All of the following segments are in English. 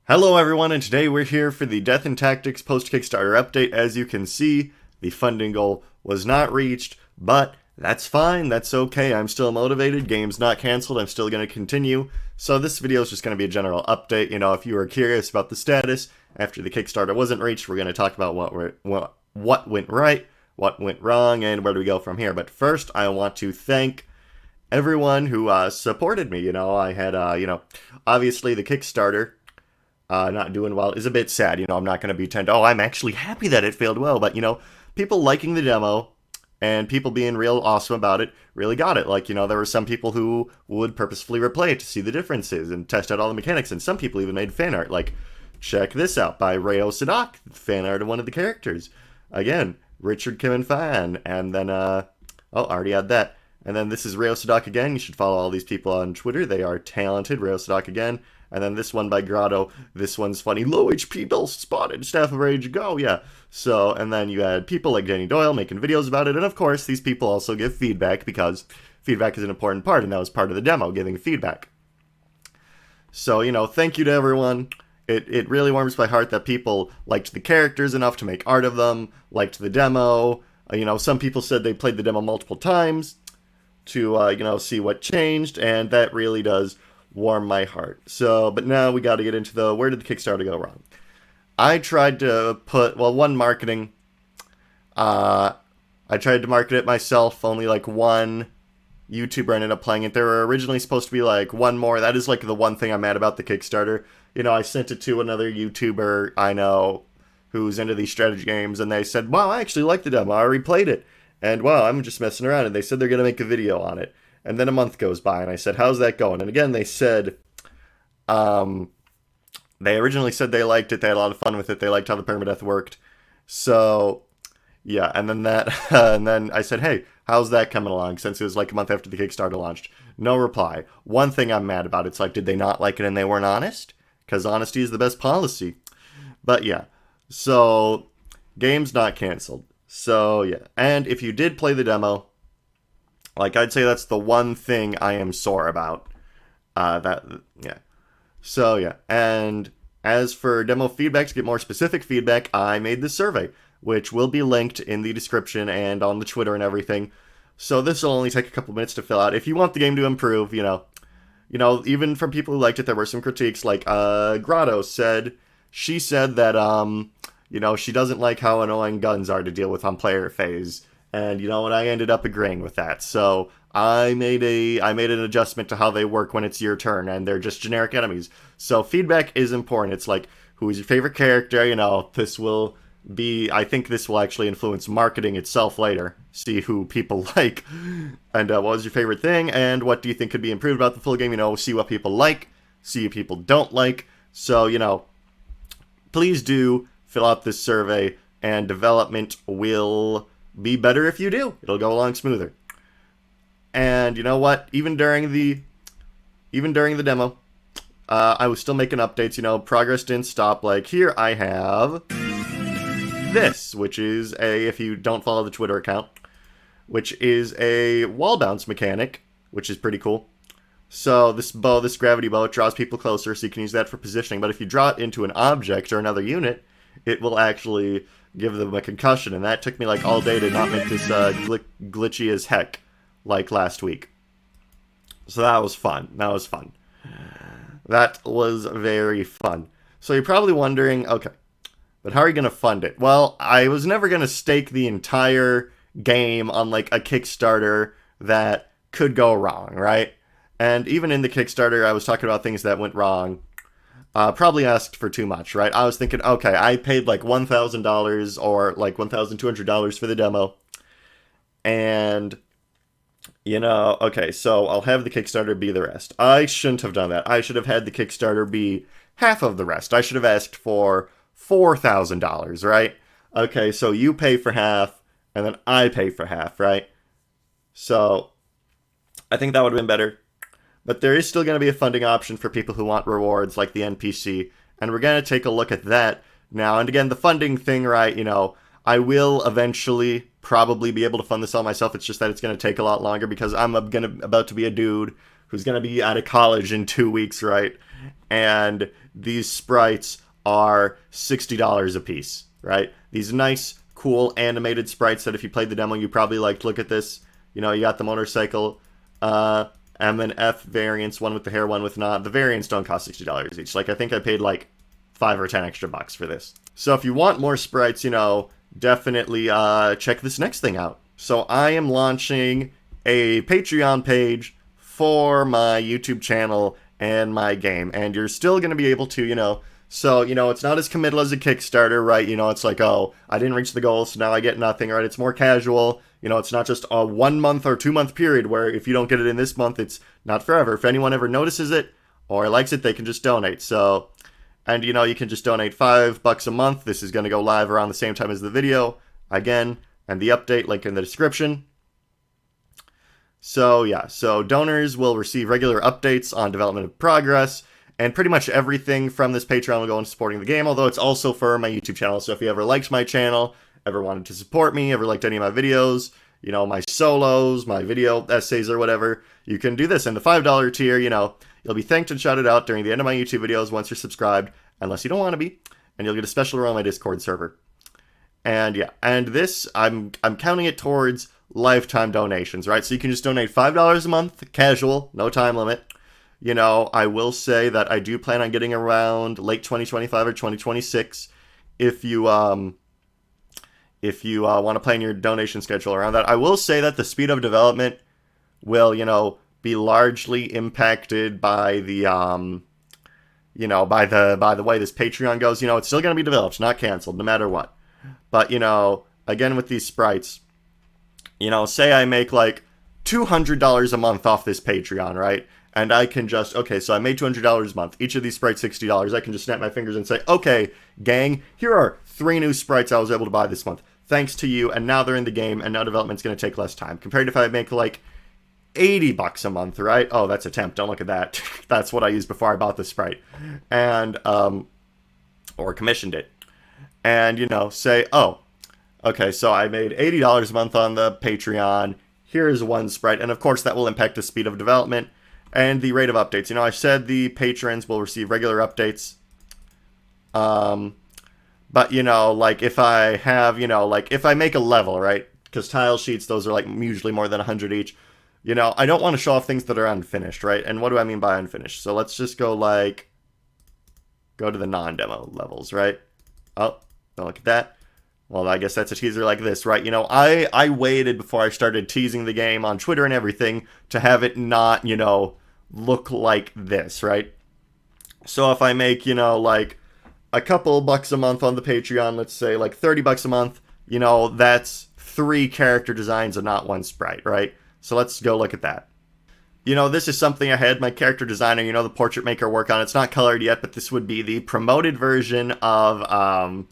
Hello everyone, and today we're here for the Death and Tactics post-Kickstarter update. As you can see, the funding goal was not reached, but that's fine, that's okay. I'm still motivated, game's not canceled, I'm still going to continue. So this video is just going to be a general update. You know, if you were curious about the status after the Kickstarter wasn't reached, we're going to talk about what went right, what went wrong, and where do we go from here. But first, I want to thank everyone who supported me. You know, I had, obviously the Kickstarter not doing well is a bit sad. You know, I'm not going to pretend, oh, I'm actually happy that it failed well. But, you know, people liking the demo and people being real awesome about it really got it. Like, you know, there were some people who would purposefully replay it to see the differences and test out all the mechanics. And some people even made fan art. Like, check this out by Rayo Sadak, fan art of one of the characters. Again, Richard Kim and Fan. And then, already had that. And then this is Rayo Sadak again. You should follow all these people on Twitter. They are talented. Rayo Sadak again. And then this one by Grotto. This one's funny. Low HP Bill spotted. Staff of Rage, go. Yeah. So, and then you had people like Danny Doyle making videos about it. And of course, these people also give feedback because feedback is an important part. And that was part of the demo, giving feedback. So, you know, thank you to everyone. It really warms my heart that people liked the characters enough to make art of them, liked the demo. You know, some people said they played the demo multiple times to, see what changed. And that really does warm my heart. So, but now we got to get into the where did the Kickstarter go wrong? I tried to put, marketing. I tried to market it myself. Only like one YouTuber ended up playing it. There were originally supposed to be like one more. That is like the one thing I'm mad about the Kickstarter. You know, I sent it to another YouTuber I know who's into these strategy games, and they said, wow, I actually like the demo. I replayed it. And wow, I'm just messing around. And they said they're going to make a video on it. And then a month goes by, and I said, how's that going? And again, they said, they originally said they liked it. They had a lot of fun with it. They liked how the permadeath worked. So, yeah. And then and then I said, hey, how's that coming along? Since it was like a month after the Kickstarter launched. No reply. One thing I'm mad about, it's like, did they not like it and they weren't honest? Because honesty is the best policy. But yeah. So, game's not canceled. So, yeah. And if you did play the demo, like, I'd say that's the one thing I am sore about. So, yeah. And as for demo feedback, to get more specific feedback, I made this survey, which will be linked in the description and on the Twitter and everything. So this will only take a couple minutes to fill out. If you want the game to improve, even from people who liked it, there were some critiques. Like, Grotto said, she said that, she doesn't like how annoying guns are to deal with on player phase. And and I ended up agreeing with that. So I made an adjustment to how they work when it's your turn, and they're just generic enemies. So feedback is important. It's like, who is your favorite character? I think this will actually influence marketing itself later. See who people like, and what was your favorite thing, and what do you think could be improved about the full game? See what people like, see what people don't like. So please do fill out this survey, and development will be better if you do. It'll go along smoother. And you know what? Even during the demo, I was still making updates. Progress didn't stop. Like, here I have this, which is if you don't follow the Twitter account, which is a wall bounce mechanic, which is pretty cool. So this gravity bow, it draws people closer, so you can use that for positioning. But if you draw it into an object or another unit, it will actually give them a concussion, and that took me like all day to not make this glitchy as heck like last week. So that was fun. That was very fun. So you're probably wondering, okay, but how are you going to fund it? Well, I was never going to stake the entire game on like a Kickstarter that could go wrong, right? And even in the Kickstarter, I was talking about things that went wrong. Probably asked for too much, right? I was thinking, okay, I paid like $1,000 or like $1,200 for the demo. And, okay, so I'll have the Kickstarter be the rest. I shouldn't have done that. I should have had the Kickstarter be half of the rest. I should have asked for $4,000, right? Okay, so you pay for half, and then I pay for half, right? So I think that would have been better. But there is still going to be a funding option for people who want rewards like the NPC, and we're going to take a look at that now. And again, the funding thing, right, I will eventually probably be able to fund this all myself. It's just that it's going to take a lot longer because I'm about to be a dude who's going to be out of college in 2 weeks, right? And these sprites are $60 a piece, right? These nice, cool animated sprites that if you played the demo, you probably liked. Look at this. You know, you got the motorcycle, M and F variants, one with the hair, one with not. The variants don't cost $60 each. Like, I think I paid like 5 or 10 extra bucks for this. So if you want more sprites, you know, definitely check this next thing out. So I am launching a Patreon page for my YouTube channel and my game. And you're still going to be able to, you know, so, you know, it's not as committal as a Kickstarter, right? You know, it's like, oh, I didn't reach the goal, so now I get nothing, right? It's more casual. You know, it's not just a 1 month or 2 month period where if you don't get it in this month, it's not forever. If anyone ever notices it or likes it, they can just donate. So, and, you know, you can just donate $5 a month. This is going to go live around the same time as the video. Again, and the update, link in the description. So, yeah. So, donors will receive regular updates on development of progress. And pretty much everything from this Patreon will go into supporting the game, although it's also for my YouTube channel. So if you ever liked my channel, ever wanted to support me, ever liked any of my videos, you know, my solos, my video essays or whatever, you can do this. And the $5 tier, you know, you'll be thanked and shouted out during the end of my YouTube videos once you're subscribed, unless you don't want to be, and you'll get a special role on my Discord server. And yeah, and this, I'm counting it towards lifetime donations, right? So you can just donate $5 a month, casual, no time limit. You know, I will say that I do plan on getting around late 2025 or 2026 if you want to plan your donation schedule around that. I will say that the speed of development will, you know, be largely impacted by the you know, by the way this Patreon goes. You know, it's still going to be developed, not canceled, no matter what. But, you know, again with these sprites, you know, say I make like $200 a month off this Patreon, right? And I can just, okay, so I made $200 a month. Each of these sprites, $60. I can just snap my fingers and say, okay, gang, here are 3 new sprites I was able to buy this month. Thanks to you, and now they're in the game, and now development's going to take less time. Compared to if I make like $80 a month, right? Oh, that's a temp. Don't look at that. That's what I used before I bought the sprite. And, or commissioned it. And, you know, say, oh, okay, so I made $80 a month on the Patreon. Here's 1 sprite. And of course, that will impact the speed of development and the rate of updates. You know, I said the patrons will receive regular updates. But, you know, like, if I have, you know, like, if I make a level, right? Because tile sheets, those are, like, usually more than 100 each. You know, I don't want to show off things that are unfinished, right? And what do I mean by unfinished? So let's just go, like, go to the non-demo levels, right? Oh, don't look at that. Well, I guess that's a teaser like this, right? You know, I waited before I started teasing the game on Twitter and everything to have it not, you know, look like this, right? So if I make, you know, like a couple bucks a month on the Patreon, let's say like $30 a month, you know, that's 3 character designs and not 1 sprite, right? So let's go look at that. You know, this is something I had my character designer, you know, the portrait maker work on. It's not colored yet, but this would be the promoted version of,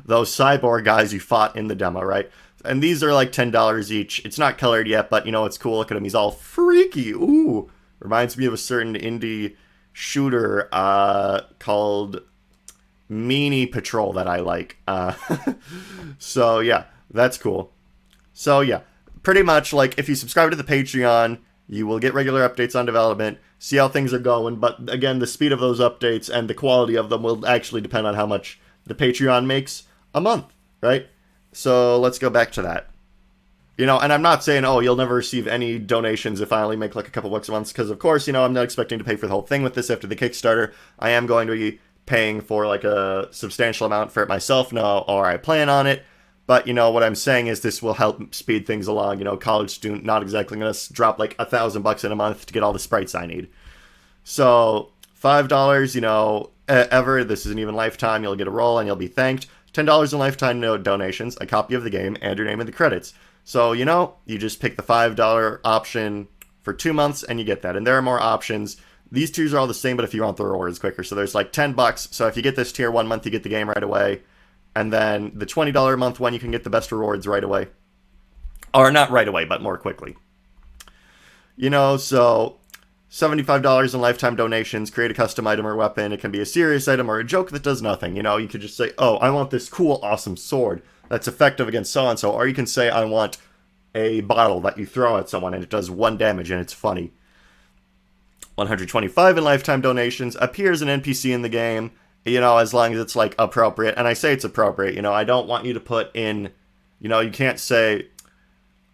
those cyborg guys you fought in the demo, right? And these are like $10 each. It's not colored yet, but you know, it's cool. Look at him. He's all freaky. Ooh. Reminds me of a certain indie shooter called Meanie Patrol that I like. So yeah, that's cool. So yeah, pretty much like if you subscribe to the Patreon, you will get regular updates on development, see how things are going. But again, the speed of those updates and the quality of them will actually depend on how much the Patreon makes a month, right? So let's go back to that. You know, and I'm not saying, oh, you'll never receive any donations if I only make like a couple bucks a month, because of course, you know, I'm not expecting to pay for the whole thing with this after the Kickstarter. I am going to be paying for like a substantial amount for it myself now, or I plan on it. But, you know, what I'm saying is this will help speed things along. You know, college student, not exactly going to drop like $1,000 in a month to get all the sprites I need. So $5, you know, ever. This isn't even lifetime. You'll get a roll and you'll be thanked. $10 in lifetime donations, a copy of the game, and your name in the credits. So, you know, you just pick the $5 option for 2 months and you get that. And there are more options. These tiers are all the same, but if you want the rewards quicker. So there's like $10. So if you get this tier 1 month, you get the game right away. And then the $20 a month one, you can get the best rewards right away. Or not right away, but more quickly. You know, so $75 in lifetime donations, create a custom item or weapon. It can be a serious item or a joke that does nothing. You know, you could just say, oh, I want this cool, awesome sword that's effective against so-and-so. Or you can say, I want a bottle that you throw at someone and it does 1 damage and it's funny. 125 in lifetime donations, appears an NPC in the game, as long as it's, like, appropriate. And I say it's appropriate, I don't want you to put in, you can't say,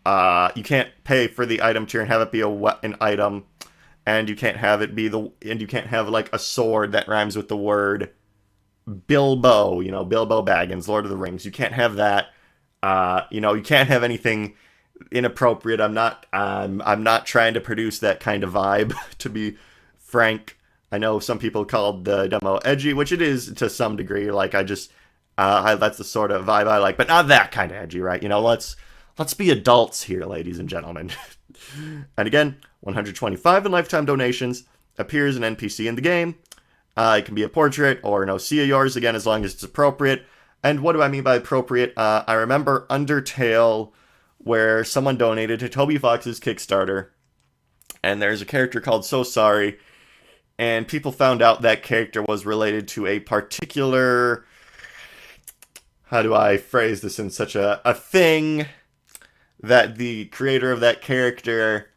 you can't pay for the item tier and have it be an item, and you can't have it be and you can't have, like, a sword that rhymes with the word Bilbo, Bilbo Baggins, Lord of the Rings. You can't have that. You can't have anything inappropriate. I'm not trying to produce that kind of vibe, to be frank. I know some people called the demo edgy, which it is to some degree. Like, that's the sort of vibe I like, but not that kind of edgy, right? Let's be adults here, ladies and gentlemen. And again, 125 in lifetime donations, appears an NPC in the game. It can be a portrait or an OC of yours, again, as long as it's appropriate. And what do I mean by appropriate? I remember Undertale, where someone donated to Toby Fox's Kickstarter, and there's a character called So Sorry, and people found out that character was related to a particular... How do I phrase this in such a thing that the creator of that character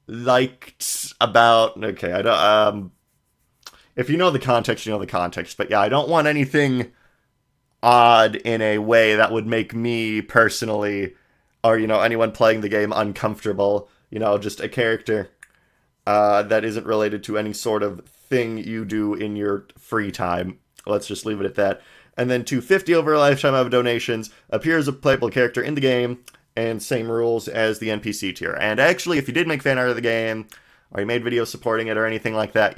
liked about... Okay, I don't... if you know the context, you know the context. But yeah, I don't want anything odd in a way that would make me personally, or, anyone playing the game uncomfortable. Just a character that isn't related to any sort of thing you do in your free time. Let's just leave it at that. And then 250 over a lifetime of donations, appears a playable character in the game, and same rules as the NPC tier. And actually, if you did make fan art of the game, or you made videos supporting it or anything like that,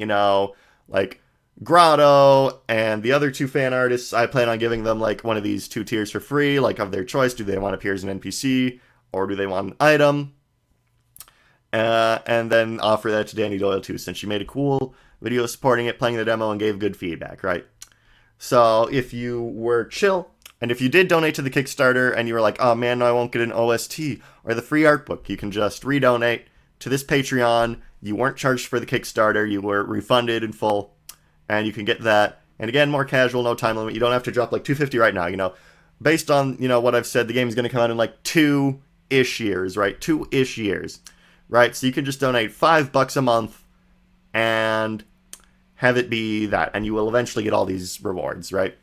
like Grotto and the other two fan artists, I plan on giving them, like, one of these 2 tiers for free, like, of their choice. Do they want to appear as an NPC, or do they want an item? And then offer that to Danny Doyle, too, since she made a cool video supporting it, playing the demo, and gave good feedback, right? So if you were chill, and if you did donate to the Kickstarter, and you were like, oh man, no, I won't get an OST, or the free art book, you can just redonate to this Patreon. You weren't charged for the Kickstarter, you were refunded in full, and you can get that. And again, more casual, no time limit. You don't have to drop like $250 right now, Based on, what I've said, the game is going to come out in like 2-ish years, right? 2-ish years, right? So you can just donate $5 a month and have it be that, and you will eventually get all these rewards, right?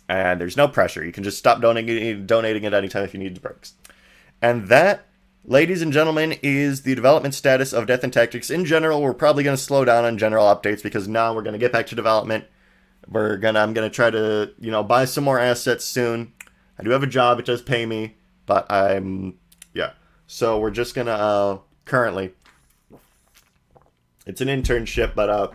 And there's no pressure. You can just stop donating at any time if you need breaks. And that, ladies and gentlemen, is the development status of Death and Tactics. In general, we're probably going to slow down on general updates because now we're going to get back to development. I'm going to try to, buy some more assets soon. I do have a job. It does pay me, but So we're just going to, currently, it's an internship, but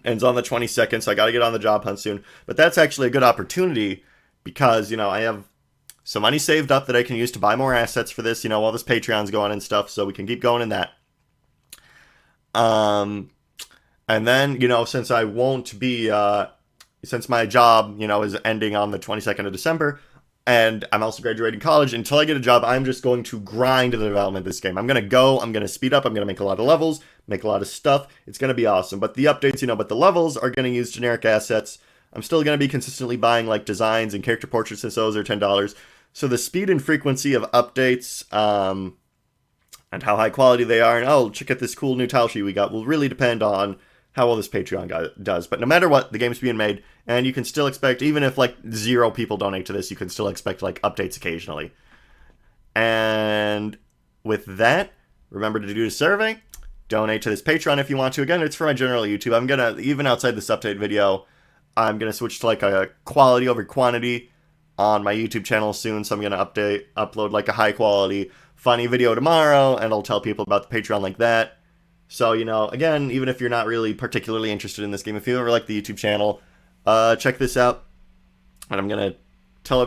ends on the 22nd, so I got to get on the job hunt soon. But that's actually a good opportunity because, I have some money saved up that I can use to buy more assets for this, while this Patreon's going and stuff, so we can keep going in that. And then, since I won't be, since my job, is ending on the 22nd of December, and I'm also graduating college, until I get a job, I'm just going to grind the development of this game. I'm going to speed up, I'm going to make a lot of levels, make a lot of stuff. It's going to be awesome. But the updates, but the levels are going to use generic assets. I'm still going to be consistently buying, like, designs and character portraits since those are $10. So the speed and frequency of updates, and how high quality they are, and, oh, check out this cool new tile sheet we got, will really depend on how well this Patreon does. But no matter what, the game's being made, and you can still expect, even if, like, 0 people donate to this, you can still expect, like, updates occasionally. And with that, remember to do the survey. Donate to this Patreon if you want to. Again, it's for my general YouTube. I'm going to, even outside this update video, I'm going to switch to, like, a quality over quantity on my YouTube channel soon. So I'm going to upload, like, a high-quality, funny video tomorrow, and I'll tell people about the Patreon like that. So, again, even if you're not really particularly interested in this game, if you ever like the YouTube channel, check this out. And I'm going to tell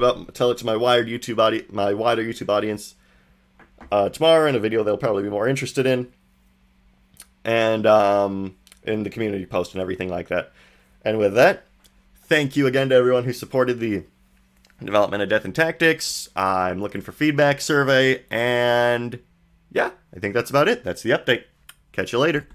it to my wider YouTube audience tomorrow in a video they'll probably be more interested in. And in the community post and everything like that. And with that, thank you again to everyone who supported the development of Death and Tactics. I'm looking for feedback survey, and yeah, I think that's about it. That's the update. Catch you later.